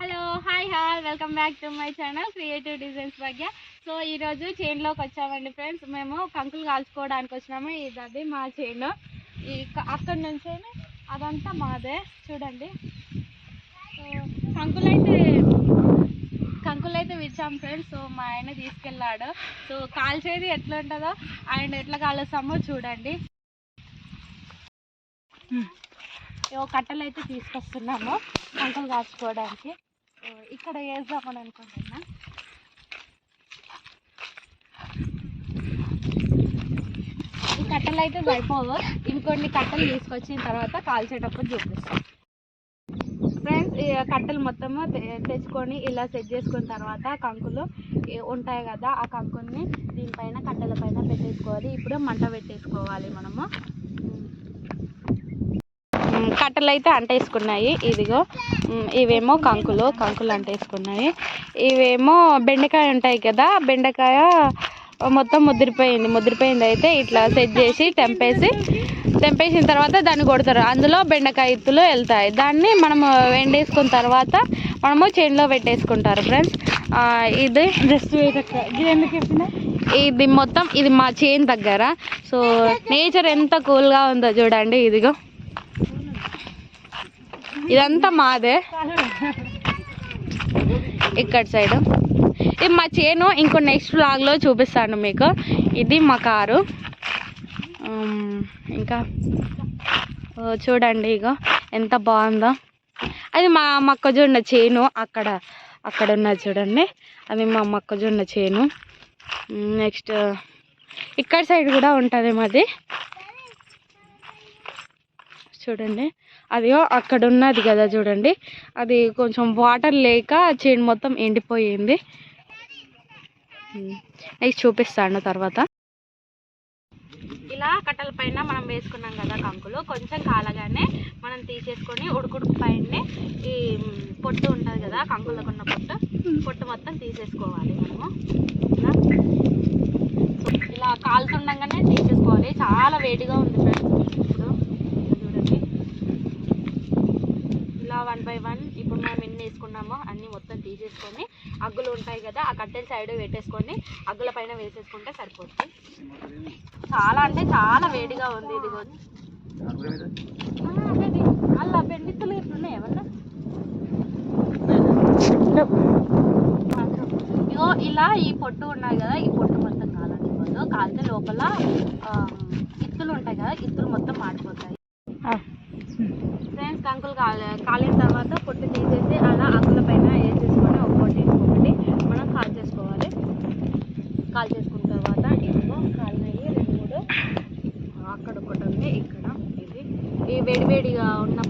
Hello hi hi welcome back to my channel creative designs Bhagya. So ఈరోజు చైన్లోకి వచ్చామండి friends. మేము కంకులు కాల్చుకోవడానికి వచ్చినాము. ఇది మా చైన్. ఈ అక్కడి నుంచి అదంతా మాదే చూడండి. కంకులైతే విచ్చాం ఫ్రెండ్స్. సో మా ఆయన తీసుకెళ్ళాడు. సో కాల్చేది ఎట్లా ఉంటుందో ఆయన ఎట్లా కాలుస్తామో చూడండి. కట్టెలు అయితే తీసుకొస్తున్నాము కంకులు కాల్చుకోవడానికి. ఇక్కడ వేద్దామని అనుకుంటున్నా. ఈ కట్టెలు అయితే సరిపోవు. ఇంకొన్ని కట్టెలు తీసుకొచ్చిన తర్వాత కాల్చేటప్పుడు చూపిస్తాం ఫ్రెండ్స్. ఈ కట్టెలు మొత్తము తెచ్చుకొని ఇలా సెట్ చేసుకున్న తర్వాత కంకులు ఉంటాయి కదా, ఆ కంకుల్ని దీనిపైన కట్టెల పైన పెట్టేసుకోవాలి. ఇప్పుడు మంట పెట్టేసుకోవాలి మనము. కట్టెలు అయితే అంటేసుకున్నాయి. ఇదిగో ఇవేమో కంకులు అంటేసుకున్నాయి. ఇవేమో బెండకాయ ఉంటాయి కదా, బెండకాయ మొత్తం ముద్రిపోయింది. అయితే ఇట్లా సెట్ చేసి తెంపేసిన తర్వాత దాన్ని కొడతారు. అందులో బెండకాయ ఇత్తులు వెళ్తాయి. దాన్ని మనము ఎండేసుకున్న తర్వాత మనము చైన్లో పెట్టేసుకుంటారు ఫ్రెండ్స్. ఇది మొత్తం ఇది మా చైన్ దగ్గర. సో నేచర్ ఎంత కూల్గా ఉందో చూడండి. ఇదిగో ఇదంతా మాదే. ఇక్కడ సైడ్ ఇది మా చేను. ఇంకో నెక్స్ట్ వ్లాగ్లో చూపిస్తాను మీకు. ఇది మా కారు. ఇంకా చూడండి ఇగో ఎంత బాగుందో. అది మా మొక్కజొన్న చేను. అక్కడ ఉన్నది చూడండి, అది మా మొక్కజొన్న చేను. నెక్స్ట్ ఇక్కడ సైడ్ కూడా ఉంటుంది మాది చూడండి. అది అక్కడ ఉన్నది కదా చూడండి, అది కొంచెం వాటర్ లేక చేను మొత్తం ఎండిపోయింది. నెక్స్ట్ చూపిస్తాను తర్వాత. ఇలా కట్టెల పైన మనం వేసుకున్నాం కదా కంకులు, కొంచెం కాలగానే మనం తీసేసుకొని ఉడుకుడుకు పైన ఈ పొట్టు ఉంటుంది కదా, కంకులకున్న పొట్టు మొత్తం తీసేసుకోవాలి మనము. ఇలా కాలుతుండగానే తీసేసుకోవాలి. చాలా వేడిగా ఉంది ఫ్రెండ్స్. ఇప్పుడు చూడండి ఇలా 1 by 1 ఇప్పుడు మనం ఎన్ని వేసుకున్నామో అన్నీ మొత్తం తీసేసుకొని అగ్గులు ఉంటాయి కదా, ఆ కట్టెల సైడ్ పెట్టేసుకొని అగ్గుల పైన వేసేసుకుంటే సరిపోతుంది. చాలా అంటే చాలా వేడిగా ఉంది. ఇదిగో అలా బెండిత్తులు ఇట్లున్నాయి ఏమన్నా. ఇగో ఇలా ఈ పొట్టు ఉన్నాయి కదా, ఈ పొట్టు మొత్తం కాలనివ్వదు. కాలితే లోపల ఇత్తులు ఉంటాయి కదా, ఇత్తులు మొత్తం మాడిపోతాయి ఫ్రెండ్స్. కంకులు కాలిన తర్వాత పొట్టు తీసేసి అలా అగ్గుల పైన వేసేసుకొని ఒక్కొక్కటి మనం కాల్చేసుకోవాలి. కాల్చేసుకున్న తర్వాత ఇదిగో కాలినవి 2 3 అక్కడ ఒకటి ఉంది, ఇక్కడ ఇది. ఈ వేడివేడిగా ఉన్న